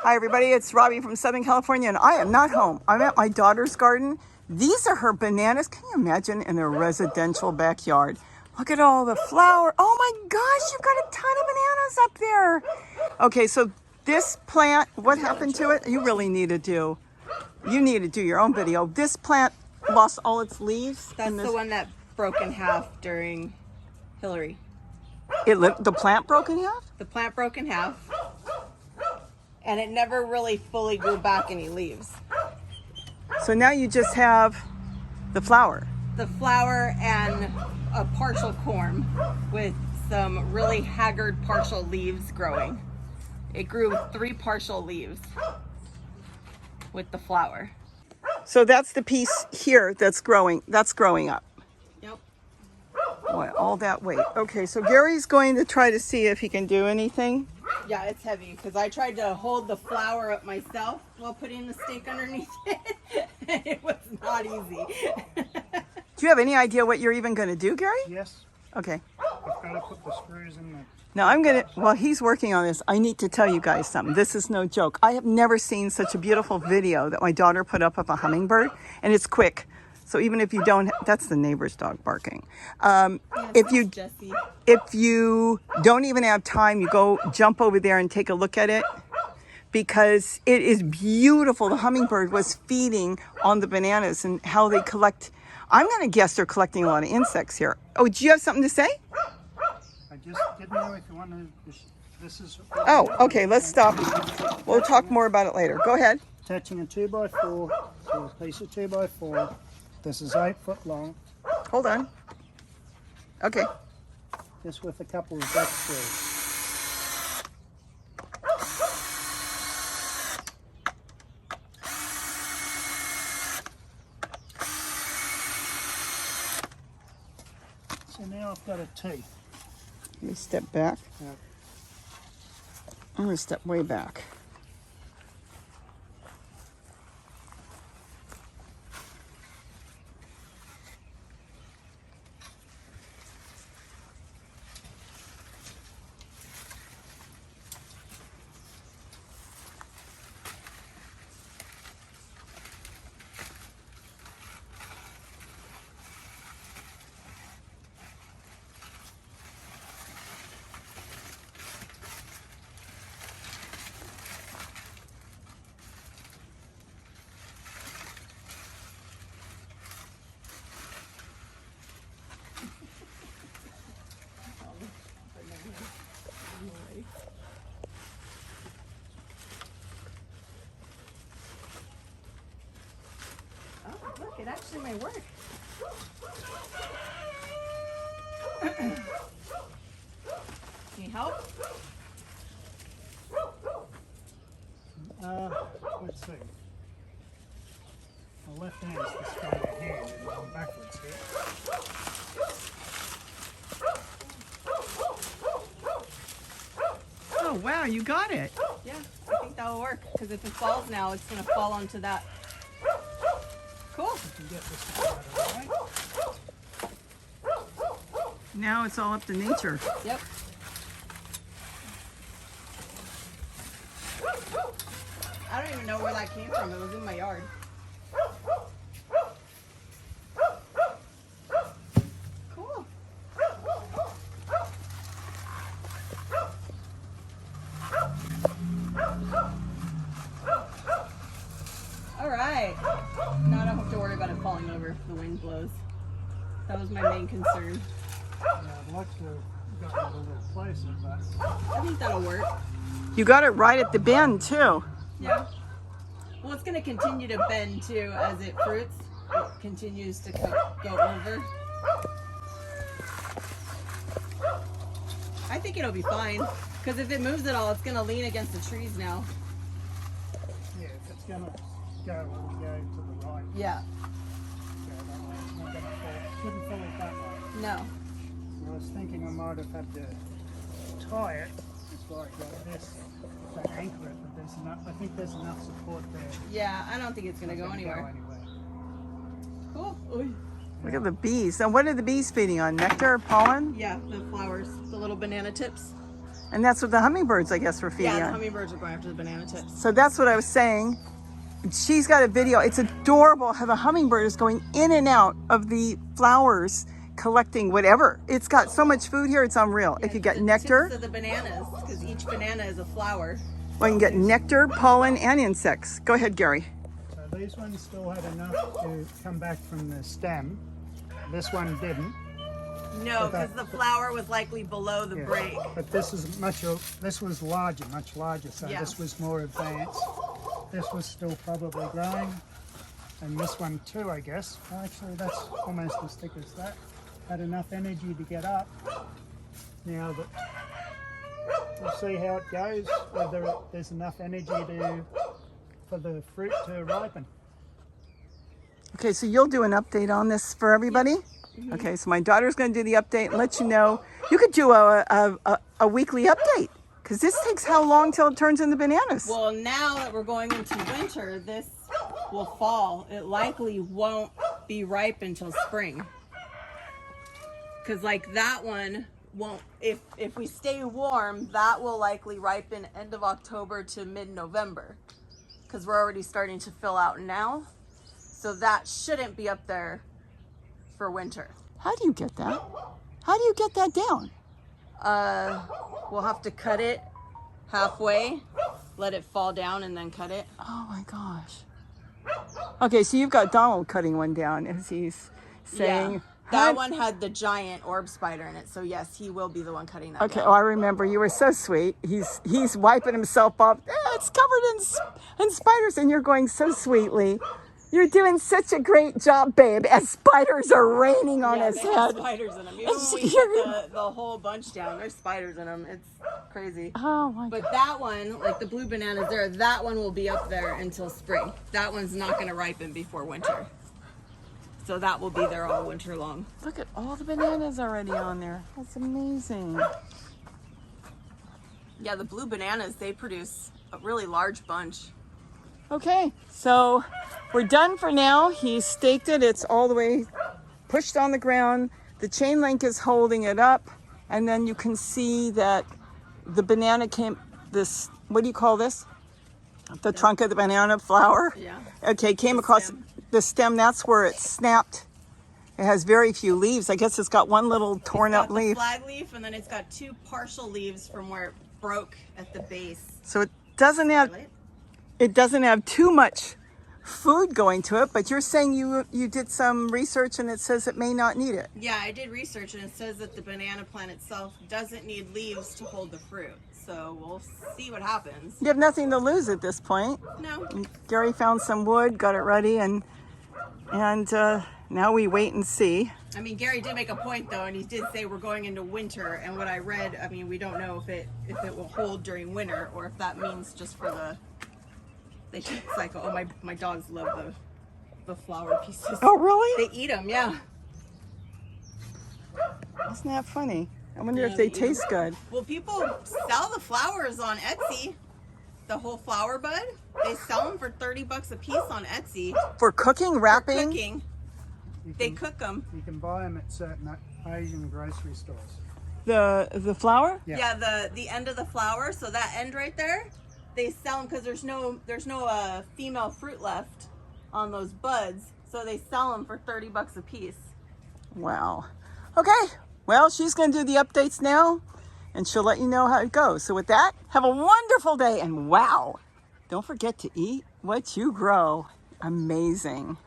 Hi everybody, it's Robbie from Southern California and I am not home. I'm at my daughter's garden. These are her bananas. Can you imagine in a residential backyard? Look at all the flower. Oh my gosh, you've got a ton of bananas up there. Okay, so this plant, what happened to it? You really need to do your own video. This plant lost all its leaves. That's the one that broke in half during Hillary. The plant broke in half? The plant broke in half. And it never really fully grew back any leaves. So now you just have the flower. The flower and a partial corm with some really haggard partial leaves growing. It grew 3 partial leaves with the flower. So that's the piece here that's growing up. Yep. Boy, all that weight. Okay, so Gary's going to try to see if he can do anything. Yeah, it's heavy because I tried to hold the flower up myself while putting the stake underneath it. It was not easy. Do you have any idea what you're even going to do, Gary? Yes. Okay. I've got to put the screws in the... Now while he's working on this, I need to tell you guys something. This is no joke. I have never seen such a beautiful video that my daughter put up of a hummingbird, and it's quick. So even if you don't, that's the neighbor's dog barking. If you don't even have time, you go jump over there and take a look at it because it is beautiful. The hummingbird was feeding on the bananas and how they collect. I'm going to guess they're collecting a lot of insects here. Oh, do you have something to say? I just didn't know if you want to... This is... Oh, okay, let's stop. We'll talk more about it later. Go ahead. Attaching a 2x4 to a piece of 2x4. This is 8 foot long. Hold on. Okay. Just with a couple of back screws. So now I've got a T. Let me step back. Yeah. I'm going to step way back. Oh, look, it actually may work. Can you help? Let's see. My left hand is the straight hand and I'm backwards here. Oh, wow, you got it. Yeah, I think that will work. Because if it falls now, it's going to fall onto that. Cool. You can get this out of the way. Now it's all up to nature. Yep. I don't even know where that came from. It was in my yard. Cool. All right. Now I don't have to worry about it falling over if the wind blows. That was my main concern. Yeah, I'd like to go a little closer, but... I think that'll work. You got it right at the bend, too. Yeah. Well, it's going to continue to bend too as it fruits. It continues to go over. I think it'll be fine. Because if it moves at all, it's going to lean against the trees now. Yeah, if it's going to go, it'll go to the right. Yeah. Go that way. It's not going to fall. Shouldn't fall it that way. No. I was thinking I might have had to tie it. That's why I got this to anchor it, but there's enough, I think there's enough support there. Yeah, I don't think it's going to go anywhere. Cool. Ooh. Look at the bees. And what are the bees feeding on? Nectar, pollen? Yeah, the flowers, the little banana tips. And that's what the hummingbirds, I guess, were feeding Yeah, the on. hummingbirds are going after the banana tips. So that's what I was saying. She's got a video. It's adorable how the hummingbird is going in and out of the flowers, collecting whatever. It's got so much food here, it's unreal. Yeah, if you get the nectar, tips of the bananas, because each banana is a flower. well, you can get nectar, pollen, and insects. Go ahead, Gary. So these ones still had enough to come back from the stem. This one didn't. No, because the flower was likely below the Yeah. break. But this is this was larger, much larger, so Yeah. this was more advanced. This was still probably growing. And this one too, I guess. Well, actually, that's almost as thick as that. Had enough energy to get up. Now that we'll see how it goes, whether there's enough energy for the fruit to ripen. Okay, so you'll do an update on this for everybody? Okay, so my daughter's going to do the update and let you know. You could do a weekly update, because this takes how long till it turns into bananas? Well, now that we're going into winter, this will fall. It likely won't be ripe until spring. Because like that one won't, if we stay warm, that will likely ripen end of October to mid-November. Because we're already starting to fill out now. So that shouldn't be up there for winter. How do you get that? How do you get that down? We'll have to cut it halfway, let it fall down, and then cut it. Oh my gosh. Okay, so you've got Donald cutting one down as he's saying. Yeah. That one had the giant orb spider in it, so yes, he will be the one cutting that Okay, down. oh, I remember. You were so sweet. He's wiping himself off. It's covered in spiders, and you're going so sweetly. You're doing such a great job, babe, as spiders are raining on his they have head. spiders in them. Even when we put the whole bunch down, there's spiders in them. It's crazy. Oh my God. But that one, like the blue bananas there, that one will be up there until spring. That one's not going to ripen before winter. So that will be there all winter long. Look at all the bananas already on there. That's amazing. Yeah, the blue bananas, they produce a really large bunch. Okay, so we're done for now. He's staked it. It's all the way pushed on the ground. The chain link is holding it up. And then you can see that the banana came, this, what do you call this? The trunk of the banana flower? Yeah. Okay, came The across stem. the stem. That's where it snapped. It has very few leaves. I guess it's got one little torn up It's got leaf. the flag leaf, and then it's got two partial leaves from where it broke at the base. So it doesn't have too much food going to it, but you're saying you did some research and it says it may not need it. Yeah, I did research, and it says that the banana plant itself doesn't need leaves to hold the fruit. So we'll see what happens. You have nothing to lose at this point. No. Gary found some wood, got it ready, and now we wait and see. I mean, Gary did make a point though, and he did say we're going into winter. And what I read, I mean, we don't know if it will hold during winter or if that means just for the cycle. Oh, my dogs love the flower pieces. Oh, really? They eat them, yeah. Isn't that funny? I wonder Yeah, if they they eat 'em. taste good. Well, people sell the flowers on Etsy. The whole flower bud. They sell them for $30 a piece on Etsy. For cooking, wrapping? Cooking. They cook them. You can buy them at certain Asian grocery stores. The flour? Yeah. Yeah, the end of the flower. So that end right there, they sell them because there's no female fruit left on those buds. So they sell them for $30 a piece. Wow. Okay. Well, she's going to do the updates now, and she'll let you know how it goes. So with that, have a wonderful day, and wow, don't forget to eat what you grow. Amazing.